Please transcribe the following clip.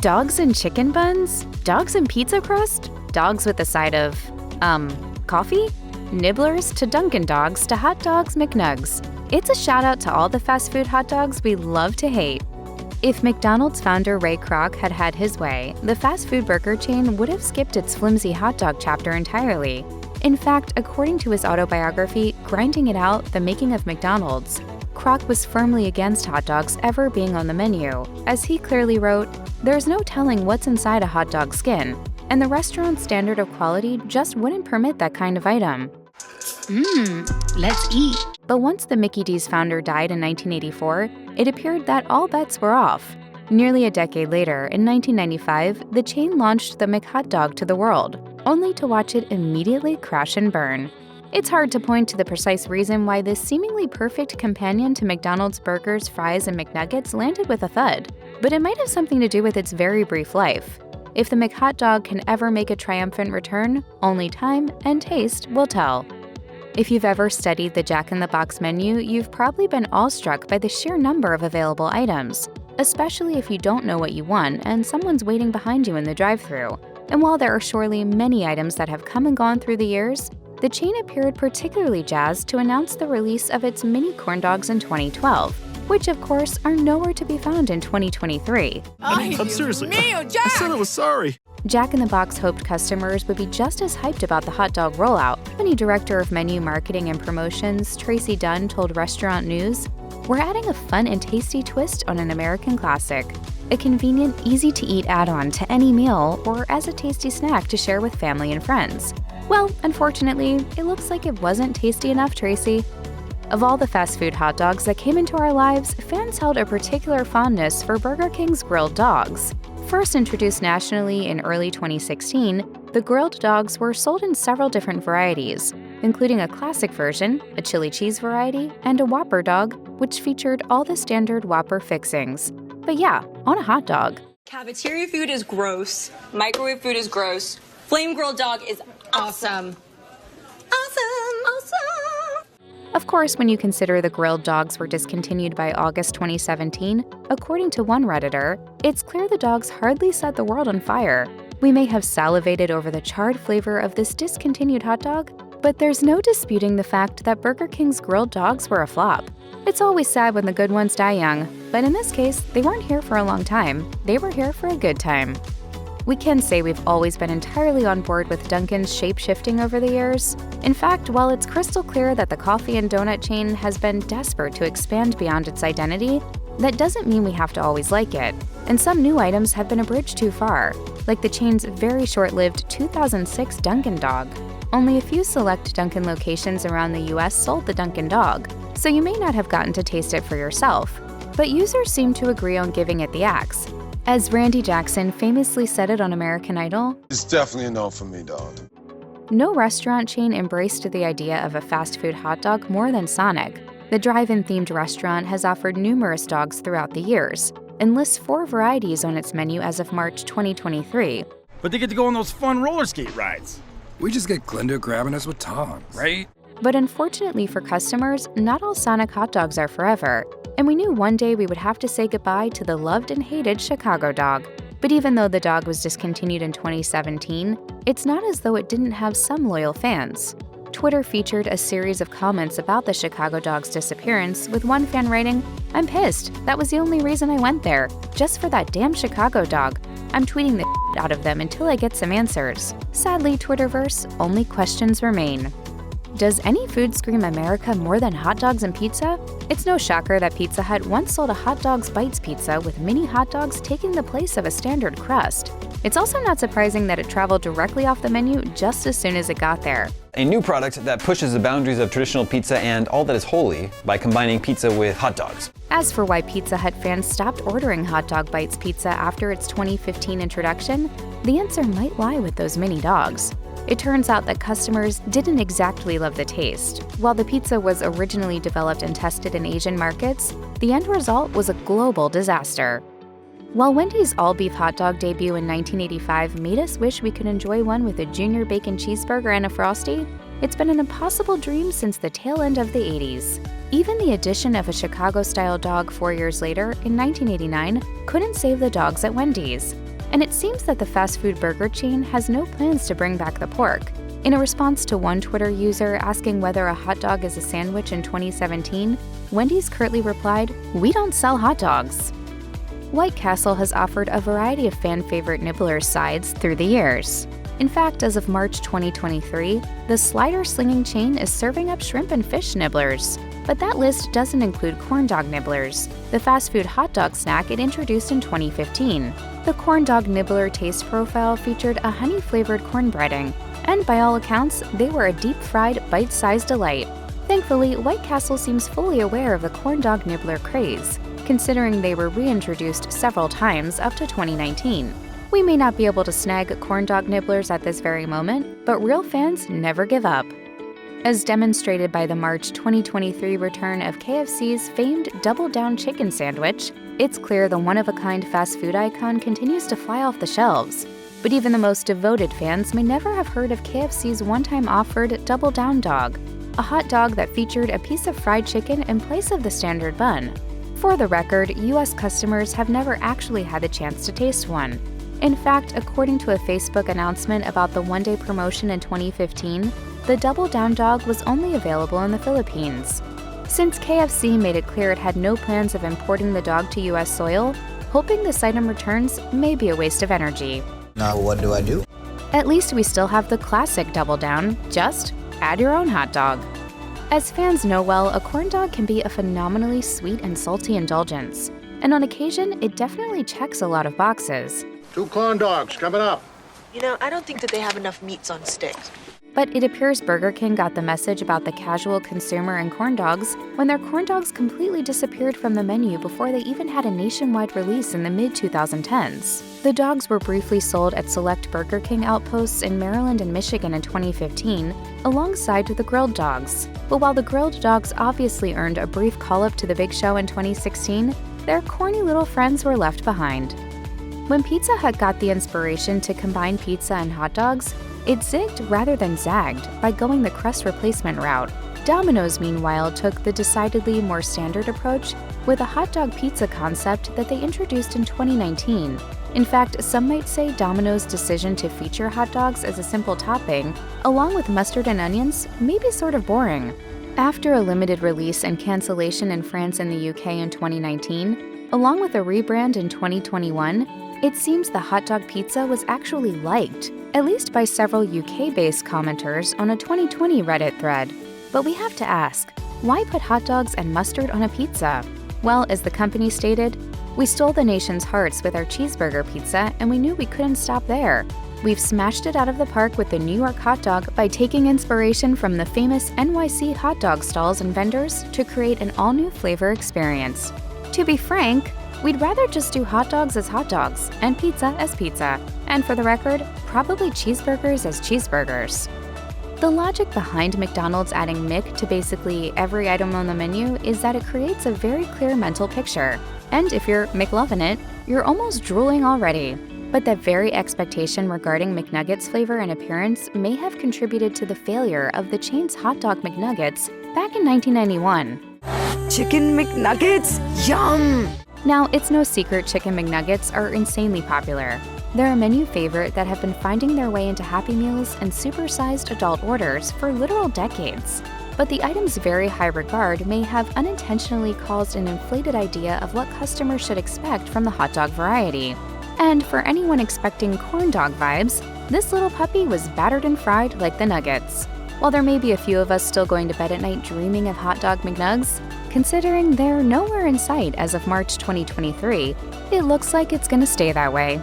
Dogs and chicken buns? Dogs and pizza crust? Dogs with a side of, coffee? Nibblers to Dunkin Dawgs to Hot Dogs McNug'z. It's a shout out to all the fast food hot dogs we love to hate. If McDonald's founder Ray Kroc had had his way, the fast food burger chain would have skipped its flimsy hot dog chapter entirely. In fact, according to his autobiography, Grinding It Out, The Making of McDonald's, Kroc was firmly against hot dogs ever being on the menu. As he clearly wrote, "There's no telling what's inside a hot dog skin, and the restaurant's standard of quality just wouldn't permit that kind of item." Let's eat. But once the Mickey D's founder died in 1984, it appeared that all bets were off. Nearly a decade later, in 1995, the chain launched the McHotDog to the world, only to watch it immediately crash and burn. It's hard to point to the precise reason why this seemingly perfect companion to McDonald's burgers, fries, and McNuggets landed with a thud, but it might have something to do with its very brief life. If the McHotDog can ever make a triumphant return, only time and taste will tell. If you've ever studied the Jack in the Box menu, you've probably been awestruck by the sheer number of available items, especially if you don't know what you want and someone's waiting behind you in the drive-thru. And while there are surely many items that have come and gone through the years, the chain appeared particularly jazzed to announce the release of its mini corn dogs in 2012, which of course are nowhere to be found in 2023. I'm seriously, I said I was sorry. Jack in the Box hoped customers would be just as hyped about the hot dog rollout. Company Director of Menu Marketing and Promotions, Tracy Dunn, told Restaurant News, "We're adding a fun and tasty twist on an American classic. A convenient, easy-to-eat add-on to any meal or as a tasty snack to share with family and friends." Well, unfortunately, it looks like it wasn't tasty enough, Tracy. Of all the fast food hot dogs that came into our lives, fans held a particular fondness for Burger King's grilled dogs. First introduced nationally in early 2016, the grilled dogs were sold in several different varieties, including a classic version, a chili cheese variety, and a Whopper dog, which featured all the standard Whopper fixings. But yeah, on a hot dog. Cafeteria food is gross. Microwave food is gross. Flame grilled dog is awesome. Of course, when you consider the grilled dogs were discontinued by August 2017, according to one Redditor, it's clear the dogs hardly set the world on fire. We may have salivated over the charred flavor of this discontinued hot dog, but there's no disputing the fact that Burger King's grilled dogs were a flop. It's always sad when the good ones die young, but in this case, they weren't here for a long time. They were here for a good time. We can say we've always been entirely on board with Dunkin's shape-shifting over the years. In fact, while it's crystal clear that the coffee and donut chain has been desperate to expand beyond its identity, that doesn't mean we have to always like it. And some new items have been a bridge too far, like the chain's very short-lived 2006 Dunkin Dog. Only a few select Dunkin locations around the US sold the Dunkin Dog, so you may not have gotten to taste it for yourself. But users seem to agree on giving it the axe. As Randy Jackson famously said it on American Idol, "It's definitely a no for me, dog." No restaurant chain embraced the idea of a fast food hot dog more than Sonic. The drive-in themed restaurant has offered numerous dogs throughout the years and lists 4 varieties on its menu as of March 2023. But they get to go on those fun roller skate rides. We just get Glenda grabbing us with tongs. Right? But unfortunately for customers, not all Sonic hot dogs are forever, and we knew one day we would have to say goodbye to the loved and hated Chicago dog. But even though the dog was discontinued in 2017, it's not as though it didn't have some loyal fans. Twitter featured a series of comments about the Chicago dog's disappearance, with one fan writing, "I'm pissed. That was the only reason I went there. Just for that damn Chicago dog. I'm tweeting the out of them until I get some answers." Sadly, Twitterverse, only questions remain. Does any food scream America more than hot dogs and pizza? It's no shocker that Pizza Hut once sold a Hot Dogs Bites pizza with mini hot dogs taking the place of a standard crust. It's also not surprising that it traveled directly off the menu just as soon as it got there. A new product that pushes the boundaries of traditional pizza and all that is holy by combining pizza with hot dogs. As for why Pizza Hut fans stopped ordering Hot Dog Bites pizza after its 2015 introduction, the answer might lie with those mini dogs. It turns out that customers didn't exactly love the taste. While the pizza was originally developed and tested in Asian markets, the end result was a global disaster. While Wendy's all-beef hot dog debut in 1985 made us wish we could enjoy one with a junior bacon cheeseburger and a Frosty, it's been an impossible dream since the tail end of the 80s. Even the addition of a Chicago-style dog 4 years later, in 1989, couldn't save the dogs at Wendy's. and it seems that the fast food burger chain has no plans to bring back the pork. In a response to one Twitter user asking whether a hot dog is a sandwich in 2017, Wendy's curtly replied, "We don't sell hot dogs." White Castle has offered a variety of fan-favorite Nibblers sides through the years. In fact, as of March 2023, the slider-slinging chain is serving up shrimp and fish nibblers. But that list doesn't include corn dog nibblers, the fast food hot dog snack it introduced in 2015. The corn dog nibbler taste profile featured a honey-flavored corn breading, and by all accounts, they were a deep-fried, bite-sized delight. Thankfully, White Castle seems fully aware of the corn dog nibbler craze, considering they were reintroduced several times up to 2019. We may not be able to snag corn dog nibblers at this very moment, but real fans never give up. As demonstrated by the March 2023 return of KFC's famed Double Down chicken sandwich, it's clear the one-of-a-kind fast food icon continues to fly off the shelves. But even the most devoted fans may never have heard of KFC's one-time offered Double Down dog, a hot dog that featured a piece of fried chicken in place of the standard bun. For the record, US customers have never actually had the chance to taste one. In fact, according to a Facebook announcement about the one-day promotion in 2015, the Double Down dog was only available in the Philippines. Since KFC made it clear it had no plans of importing the dog to US soil, hoping this item returns may be a waste of energy. Now what do I do? At least we still have the classic Double Down, just add your own hot dog. As fans know well, a corn dog can be a phenomenally sweet and salty indulgence, and on occasion, it definitely checks a lot of boxes. 2 corn dogs coming up. You know, I don't think that they have enough meats on sticks. But it appears Burger King got the message about the casual consumer and corn dogs when their corn dogs completely disappeared from the menu before they even had a nationwide release in the mid-2010s. The dogs were briefly sold at select Burger King outposts in Maryland and Michigan in 2015, alongside the grilled dogs. But while the grilled dogs obviously earned a brief call-up to the big show in 2016, their corny little friends were left behind. When Pizza Hut got the inspiration to combine pizza and hot dogs, it zigged rather than zagged by going the crust replacement route. Domino's, meanwhile, took the decidedly more standard approach with a hot dog pizza concept that they introduced in 2019. In fact, some might say Domino's decision to feature hot dogs as a simple topping, along with mustard and onions, may be sort of boring. After a limited release and cancellation in France and the UK in 2019, along with a rebrand in 2021, it seems the hot dog pizza was actually liked, at least by several UK-based commenters on a 2020 Reddit thread. But we have to ask, why put hot dogs and mustard on a pizza? Well, as the company stated, we stole the nation's hearts with our cheeseburger pizza and we knew we couldn't stop there. We've smashed it out of the park with the New York hot dog by taking inspiration from the famous NYC hot dog stalls and vendors to create an all-new flavor experience. To be frank, we'd rather just do hot dogs as hot dogs and pizza as pizza, and for the record, probably cheeseburgers as cheeseburgers. The logic behind McDonald's adding Mc to basically every item on the menu is that it creates a very clear mental picture, and if you're McLovin' it, you're almost drooling already. But that very expectation regarding McNuggets flavor and appearance may have contributed to the failure of the chain's Hot Dog McNug'z back in 1991. Chicken McNuggets? Yum! Now, it's no secret Chicken McNuggets are insanely popular. They're a menu favorite that have been finding their way into Happy Meals and supersized adult orders for literal decades. But the item's very high regard may have unintentionally caused an inflated idea of what customers should expect from the hot dog variety. And for anyone expecting corn dog vibes, this little puppy was battered and fried like the nuggets. While there may be a few of us still going to bed at night dreaming of Hot Dog McNug'z, considering they're nowhere in sight as of March 2023, it looks like it's gonna stay that way.